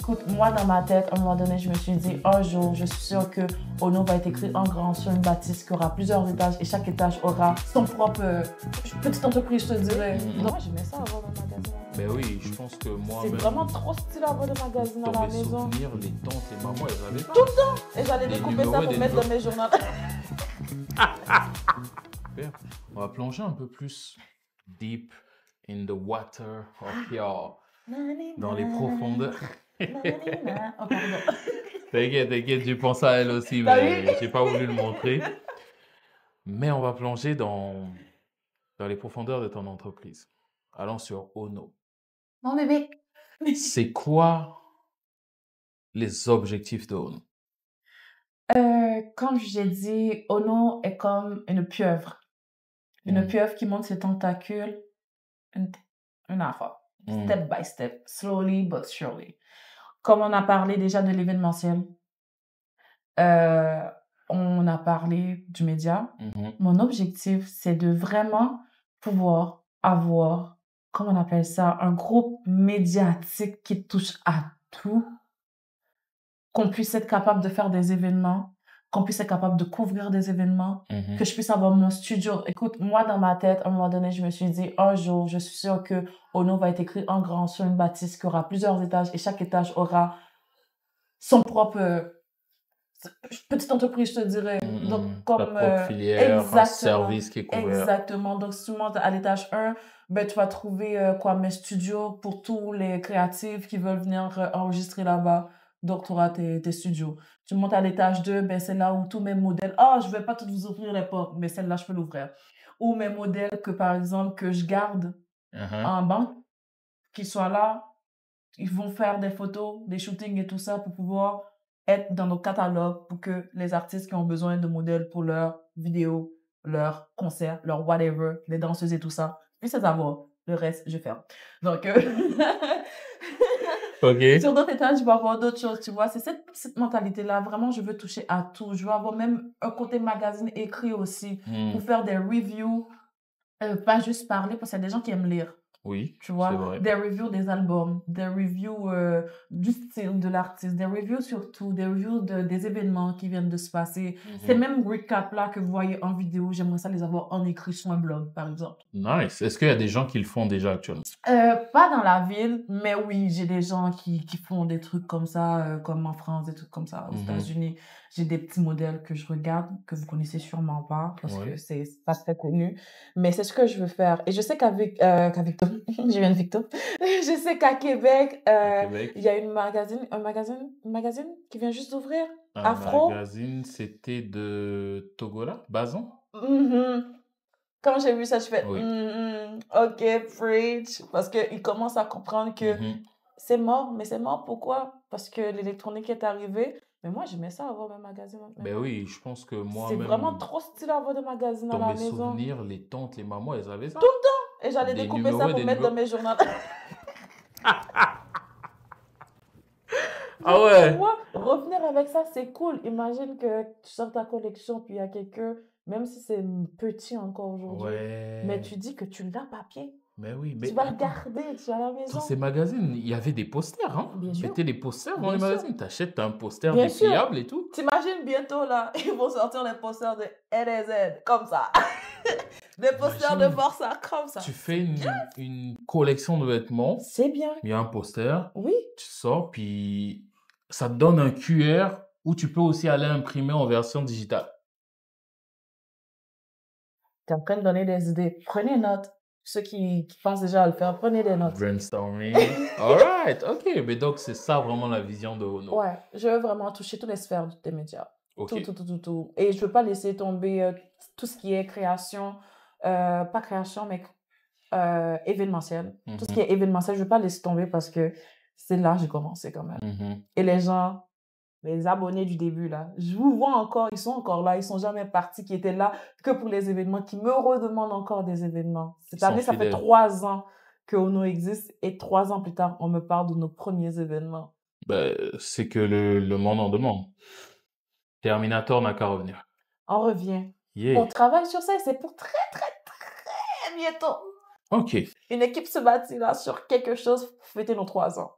Écoute, moi, dans ma tête, à un moment donné, je me suis dit, un jour, je suis sûre que Ono va être écrit en grand sur une bâtisse qui aura plusieurs étages et chaque étage aura son propre petite entreprise, je te dirais. Donc, moi, j'aimais ça avoir un magasin. Ben oui, je pense que moi C'est vraiment trop stylé avoir des magasins à dans la mes maison. souvenirs, les tantes, les mamans, elles avaient ça. Tout le temps. Et j'allais Des découper numéros ça et pour des mettre dans mes journaux. Super. On va plonger un peu plus deep in the water of your... dans les profondeurs. Oh, pardon. T'inquiète, j'ai pensé à elle aussi, T'as mais vu? j'ai pas voulu le montrer. Mais on va plonger dans les profondeurs de ton entreprise. Allons sur Ono. Mon bébé. C'est quoi les objectifs de Ono? Comme j'ai dit, Ono est comme une pieuvre. Une pieuvre qui monte ses tentacules une affaire. Step by step, slowly but surely. Comme on a parlé déjà de l'événementiel, on a parlé du média. Mon objectif, c'est de vraiment pouvoir avoir, comment on appelle ça, un groupe médiatique qui touche à tout, qu'on puisse être capable de faire des événements, qu'on puisse être capable de couvrir des événements, que je puisse avoir mon studio. Écoute, moi, dans ma tête, à un moment donné, je me suis dit, un jour, je suis sûre que Ono va être écrit en grand sur une bâtisse qui aura plusieurs étages et chaque étage aura son propre petite entreprise, je te dirais. Donc, comme... Ta propre filière, un exactement, service qui est couvert. exactement. Donc, si tu montes à l'étage 1, ben, tu vas trouver mes studios pour tous les créatifs qui veulent venir enregistrer là-bas. Donc, tu auras tes studios. Tu montes à l'étage 2, ben, c'est là où tous mes modèles... Ah, je vais pas toutes vous ouvrir les portes, mais celle-là, je peux l'ouvrir. Ou mes modèles que, par exemple, que je garde en banque, qui soient là, ils vont faire des photos, des shootings et tout ça pour pouvoir être dans nos catalogues pour que les artistes qui ont besoin de modèles pour leurs vidéos, leurs concerts, leurs whatever, les danseuses et tout ça, puissent avoir. Le reste, je ferme. Donc, sur d'autres étages, je vais avoir d'autres choses, tu vois. C'est cette mentalité-là. Vraiment, je veux toucher à tout. Je veux avoir même un côté magazine écrit aussi pour faire des reviews, pas juste parler, parce qu'il y a des gens qui aiment lire. Oui, Tu vois, c'est vrai. des reviews des albums, des reviews du style de l'artiste, des reviews surtout, des reviews des événements qui viennent de se passer. Ces mêmes recap-là que vous voyez en vidéo, j'aimerais ça les avoir en écrit sur un blog, par exemple. Nice. Est-ce qu'il y a des gens qui le font déjà actuellement? Pas dans la ville, mais oui, j'ai des gens qui font des trucs comme ça, comme en France, des trucs comme ça. Aux États-Unis, j'ai des petits modèles que je regarde, que vous connaissez sûrement pas, parce que c'est pas très connu. Mais c'est ce que je veux faire. Et je sais qu'avec Victor, je viens de Victor, je sais qu'à Québec, il y a un magazine qui vient juste d'ouvrir. Afro. Magazine, c'était de Togola, Bazan? Quand j'ai vu ça, je fais OK, preach. Parce qu'ils commencent à comprendre que c'est mort. Mais c'est mort pourquoi? Parce que l'électronique est arrivée. Mais moi, j'aimais ça avoir mes magazines. Ben oui, je pense que moi C'est même... vraiment trop stylé avoir des magazines à dans la mes maison. souvenirs, les tantes, les mamans, elles avaient ça. Tout le temps. Et j'allais Des découper numéros ça et pour des mettre dans numéros. mes journaux. Ah ouais. Pour moi, revenir avec ça, c'est cool. Imagine que tu sors ta collection, puis il y a quelqu'un, même si c'est petit encore aujourd'hui, mais tu dis que tu l'as papier. Mais oui, mais Tu vas le attends, garder, tu es à la maison. dans ces magazines, il y avait des posters, hein? Bien Ils sûr. mettaient les posters dans Bien les sûr. magazines. T'achètes un poster Bien sûr. dépliable et tout. T'imagines bientôt, là, ils vont sortir les posters de NZ, comme ça. Des posters de Imagine, Forza, comme ça. Tu fais une collection de vêtements, C'est bien. il y a un poster, Oui. tu sors, puis ça te donne un QR où tu peux aussi aller imprimer en version digitale. Tu es en train de donner des idées. Prenez note. Ceux qui pensent déjà à le faire, prenez des notes. Brainstorming. All right, ok. Mais donc, c'est ça vraiment la vision de Ono. Ouais, je veux vraiment toucher toutes les sphères des médias. Ok. Tout. Et je veux pas laisser tomber tout ce qui est création, pas création, mais événementiel. Tout ce qui est événementiel, je veux pas laisser tomber parce que c'est là que j'ai commencé quand même. Et les gens, les abonnés du début, là, je vous vois encore, ils sont encore là, ils sont jamais partis, qui étaient là que pour les événements, qui me redemandent encore des événements. Cette année, ça fait 3 ans que Ono existe et 3 ans plus tard, on me parle de nos premiers événements. Ben, c'est que le monde en demande. Terminator n'a qu'à revenir. On revient. Yeah. On travaille sur ça et c'est pour très bientôt. Ok. Une équipe se bâtit là sur quelque chose pour fêter nos 3 ans.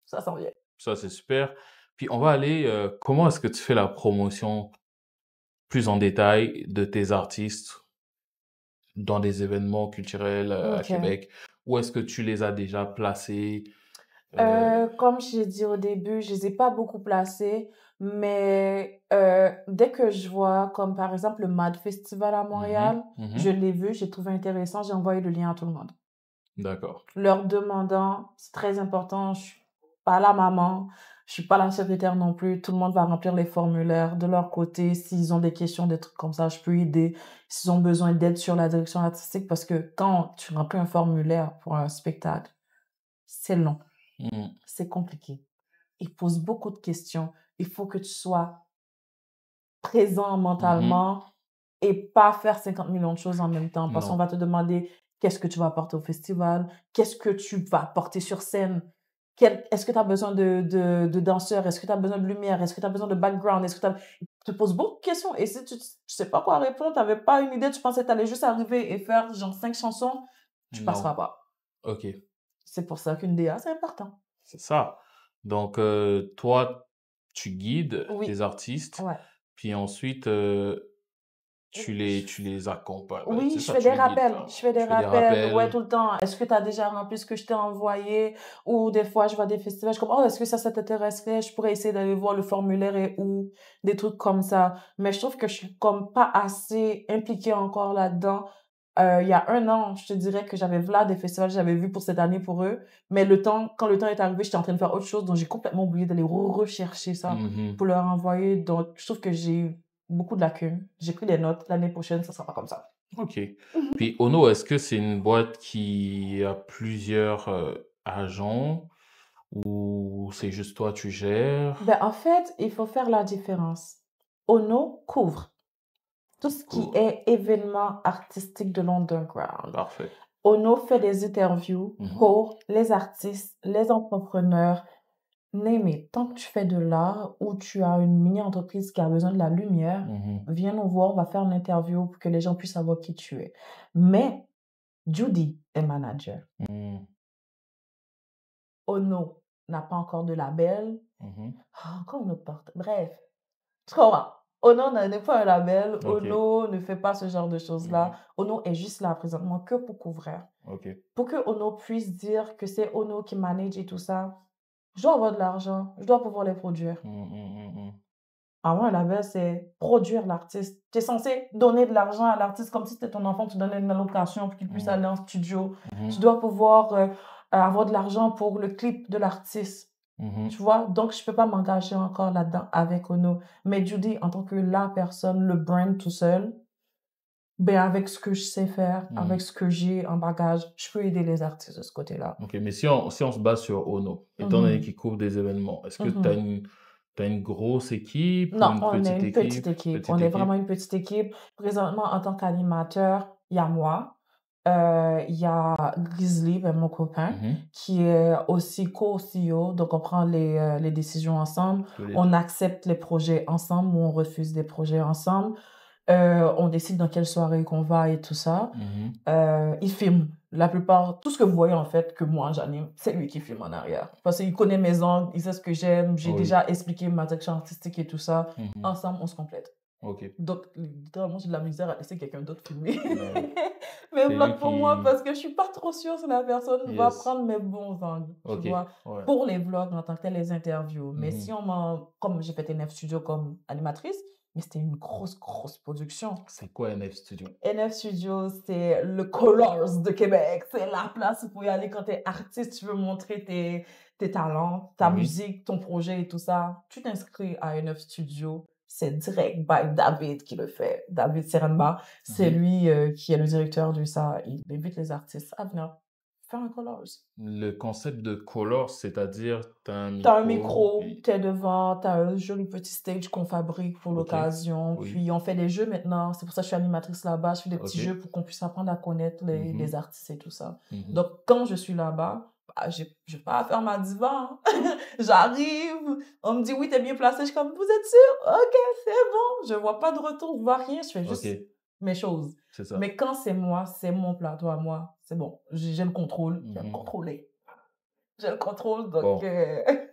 Ça s'en vient. Ça, c'est super. Puis on va aller, comment est-ce que tu fais la promotion plus en détail de tes artistes dans des événements culturels à OK. Québec? Où est-ce que tu les as déjà placés? Euh, Comme j'ai dit au début, je les ai pas beaucoup placés, mais dès que je vois, comme par exemple le MAD Festival à mhm, Montréal, je mhm. l'ai vu, j'ai trouvé intéressant, j'ai envoyé le lien à tout le monde. D'accord. Leur demandant, c'est très important, je suis pas la maman, je suis pas la secrétaire non plus, tout le monde va remplir les formulaires de leur côté. S'ils ont des questions, des trucs comme ça, je peux aider. S'ils ont besoin d'aide sur la direction artistique, parce que quand tu remplis un formulaire pour un spectacle, c'est long, Mhm, c'est compliqué. Ils posent beaucoup de questions. Il faut que tu sois présent mhm. mentalement et pas faire 50 millions de choses en même temps, parce qu'on Non. va te demander qu'est-ce que tu vas apporter au festival, qu'est-ce que tu vas apporter sur scène, est-ce que tu as besoin de danseurs, est-ce que tu as besoin de lumière, est-ce que tu as besoin de background, est-ce que ils te posent beaucoup de questions et si tu sais pas quoi répondre, tu n'avais pas une idée, tu pensais que tu allais juste arriver et faire genre 5 chansons, tu passeras Non. pas. OK. C'est pour ça qu'une DA, c'est important. C'est ça. Donc, toi, tu guides Oui, tes artistes, ouais. puis ensuite, tu les accompagnes. Ben, Oui, c'est je ça, fais tu des les guides. rappels. Hein. Je fais des Tu fais des rappels, ouais, rappels. tout le temps. Est-ce que tu as déjà rempli ce que je t'ai envoyé? Ou des fois, je vois des festivals, je comme, oh, est-ce que ça t'intéresserait? Je pourrais essayer d'aller voir le formulaire et où, des trucs comme ça. Mais je trouve que je suis comme pas assez impliquée encore là-dedans. Il y a un an, je te dirais que j'avais là des festivals que j'avais vus pour cette année pour eux. Mais quand le temps est arrivé, j'étais en train de faire autre chose, donc j'ai complètement oublié d'aller rechercher ça Mhm. pour leur envoyer. Donc, je trouve que j'ai beaucoup de lacunes. J'ai pris des notes. L'année prochaine, ça sera pas comme ça. OK. Puis Ono, est-ce que c'est une boîte qui a plusieurs agents ou c'est juste toi, tu gères? Ben, en fait, il faut faire la différence. Ono couvre tout ce qui Cool. est événement artistique de l'underground. Parfait. Ono fait des interviews Mhm. pour les artistes, les entrepreneurs, name it. Tant que tu fais de l'art ou tu as une mini-entreprise qui a besoin de la lumière, Mhm. viens nous voir, on va faire une interview pour que les gens puissent savoir qui tu es. Mais Judy est manager. Mhm. Ono n'a pas encore de label. Mhm. Ah, encore une autre porte. Bref, tu comprends? Ono n'est pas un label. OK. Ono ne fait pas ce genre de choses-là. Mhm. Ono est juste là présentement que pour couvrir. OK. Pour que Ono puisse dire que c'est Ono qui manage et tout ça, je dois avoir de l'argent. Je dois pouvoir les produire. Mhm. Mhm. Avant, un label, c'est produire l'artiste. Tu es censé donner de l'argent à l'artiste comme si c'était ton enfant, tu donnais une allocation pour qu'il puisse aller en studio. Tu Mhm. dois pouvoir avoir de l'argent pour le clip de l'artiste. Mhm. Tu vois? Donc, je peux pas m'engager encore là-dedans avec Ono. Mais Judy, en tant que la personne, le brand tout seul, ben, avec ce que je sais faire, avec Mhm. ce que j'ai en bagage, je peux aider les artistes de ce côté-là. OK, mais si on se base sur Ono, étant donné Mhm. qu'il couvre des événements, est-ce que tu as Mhm. une grosse équipe ou Non, une on est petite une petite équipe? équipe. On Petite est vraiment équipe? une petite équipe. Présentement, en tant qu'animateur, il y a moi, il y a Grizzly, ben, mon copain, Mhm. qui est aussi co-CEO. Donc, on prend les décisions ensemble. Tous les On deux. accepte les projets ensemble ou on refuse des projets ensemble. On décide dans quelle soirée qu'on va et tout ça. Mhm. Il filme. La plupart, tout ce que vous voyez en fait que moi j'anime, c'est lui qui filme en arrière. Parce qu'il connaît mes angles, il sait ce que j'aime, j'ai Oui. déjà expliqué ma direction artistique et tout ça. Mhm. Ensemble, on se complète. OK. Donc, littéralement, j'ai de la misère à laisser quelqu'un d'autre filmer Ben, mes c'est lui vlogs pour moi qui... parce que je suis pas trop sûre si la personne va Yes. prendre mes bons angles, tu OK. vois, Ouais. pour les vlogs en tant que tel, les interviews. Mais si Mhm. on comme j'ai fait TNF Studio comme animatrice, mais c'était une grosse, grosse production. C'est quoi NF Studio? NF Studio, c'est le Colors de Québec. C'est la place où pour y aller quand tu es artiste, tu veux montrer tes talents, ta Oui. musique, ton projet et tout ça. Tu t'inscris à NF Studio. C'est direct by David qui le fait. David Serenba, c'est Mhm. lui qui est le directeur de ça. Il invite les artistes à venir faire un Colors. Le concept de color, c'est-à-dire, tu as un T'as un micro, micro, puis... t'es devant, t'as un joli petit stage qu'on fabrique pour OK. l'occasion. Oui. Puis on fait des jeux maintenant. C'est pour ça que je suis animatrice là-bas. Je fais des petits jeux OK. pour qu'on puisse apprendre à connaître les Mhm. artistes et tout ça. Mhm. Donc quand je suis là-bas, bah, j'ai pas à faire ma diva. Hein. J'arrive, on me dit oui, t'es bien placé. Je suis comme, vous êtes sûr? Ok, c'est bon. Je vois pas de retour, je vois rien. Je fais juste OK. mes choses. C'est ça. Mais quand c'est moi, c'est mon plateau à moi. C'est bon. J'ai le contrôle. Je vais me Mhm. contrôler. J'ai le contrôle, donc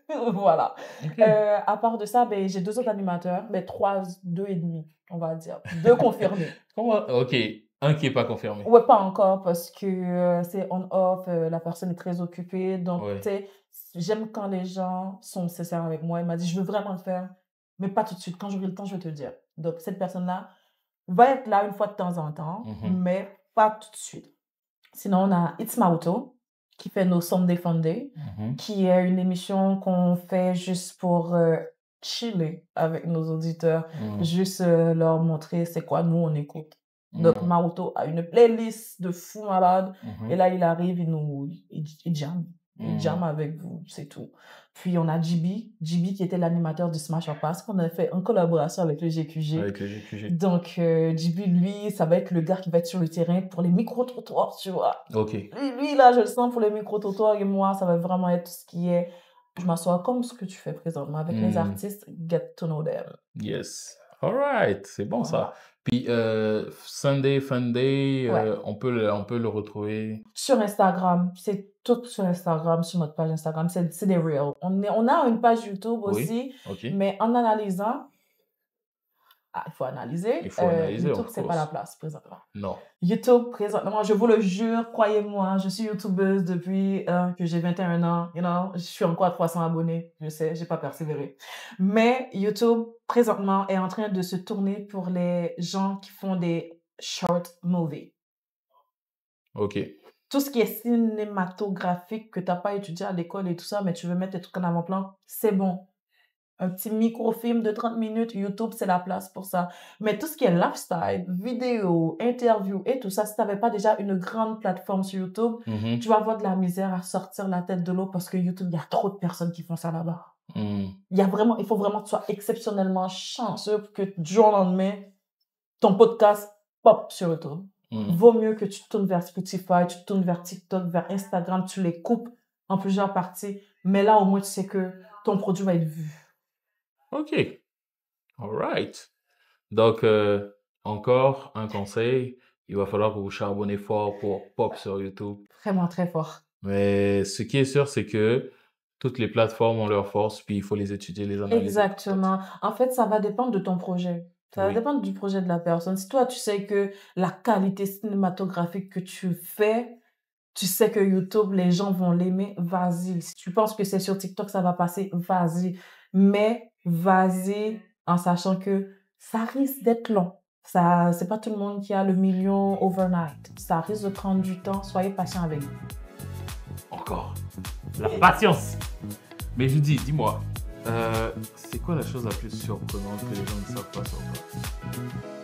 Bon. voilà. Ok. À part de ça, ben, j'ai 2 autres animateurs, mais 3, 2 et demi, on va dire. 2 confirmés. Comment? Ok. Un qui est pas confirmé. Ouais, pas encore parce que c'est on-off, la personne est très occupée. Donc, tu Ouais. sais, j'aime quand les gens sont sincères avec moi. Il m'a dit, je veux vraiment le faire, mais pas tout de suite. Quand j'aurai le temps, je vais te le dire. Donc, cette personne-là va être là une fois de temps en temps, Mhm. mais pas tout de suite. Sinon, on a It's Mauto qui fait nos Sunday Funday, Mhm. qui est une émission qu'on fait juste pour chiller avec nos auditeurs, Mhm. juste leur montrer c'est quoi nous on écoute. Donc, Mhm. Maoto a une playlist de fou malade. Mhm. Et là, il arrive, il jam. Il jam Mhm. avec vous, c'est tout. Puis, on a JB qui était l'animateur du Smash Up Pass, qu'on a fait en collaboration avec le GQG. Avec le GQG. Donc, JB, lui, ça va être le gars qui va être sur le terrain pour les micro-trottoirs, tu vois. Ok. Lui, là, je le sens pour les micro-trottoirs et moi, ça va vraiment être tout ce qui est... Je m'assois comme ce que tu fais présentement avec les artistes, get to know them. Yes. All right. C'est bon ça. Voilà. Puis Sunday Funday, Ouais. on peut le retrouver. Sur Instagram, c'est tout sur Instagram, sur notre page Instagram, c'est des reels. On a une page YouTube Oui. aussi, Ok. mais en analysant, il faut analyser. Il faut analyser, YouTube, of c'est pas la course. place présentement. Non. YouTube, présentement, je vous le jure, croyez-moi, je suis YouTubeuse depuis que j'ai 21 ans. You know, je suis encore à 300 abonnés. Je sais, j'ai pas persévéré. Mais YouTube, présentement, est en train de se tourner pour les gens qui font des short movies. Ok. Tout ce qui est cinématographique que tu n'as pas étudié à l'école et tout ça, mais tu veux mettre des trucs en avant-plan, c'est bon. Un petit microfilm de 30 minutes, YouTube, c'est la place pour ça. Mais tout ce qui est lifestyle, vidéo, interview et tout ça, si tu n'avais pas déjà une grande plateforme sur YouTube, Mhm. tu vas avoir de la misère à sortir la tête de l'eau parce que YouTube, il y a trop de personnes qui font ça là-bas. Mhm. Il faut vraiment que tu sois exceptionnellement chanceux pour que du jour au lendemain, ton podcast pop sur YouTube. Mhm. Vaut mieux que tu te tournes vers Spotify, tu te tournes vers TikTok, vers Instagram, tu les coupes en plusieurs parties. Mais là, au moins, tu sais que ton produit va être vu. Ok. All right. Donc, encore un conseil, il va falloir que vous charbonnez fort pour pop sur YouTube. Vraiment très fort. Mais ce qui est sûr, c'est que toutes les plateformes ont leurs forces, puis il faut les étudier, les analyser. Exactement. En fait, ça va dépendre de ton projet. Ça va Oui. dépendre du projet de la personne. Si toi, tu sais que la qualité cinématographique que tu fais, tu sais que YouTube, les gens vont l'aimer, vas-y. Si tu penses que c'est sur TikTok, ça va passer, vas-y. Mais vas-y en sachant que ça risque d'être long. Ça, c'est pas tout le monde qui a le million overnight. Ça risque de prendre du temps. Soyez patient avec vous. Encore. La patience. Mais Judy, dis-moi, c'est quoi la chose la plus surprenante que les gens ne savent pas sur toi?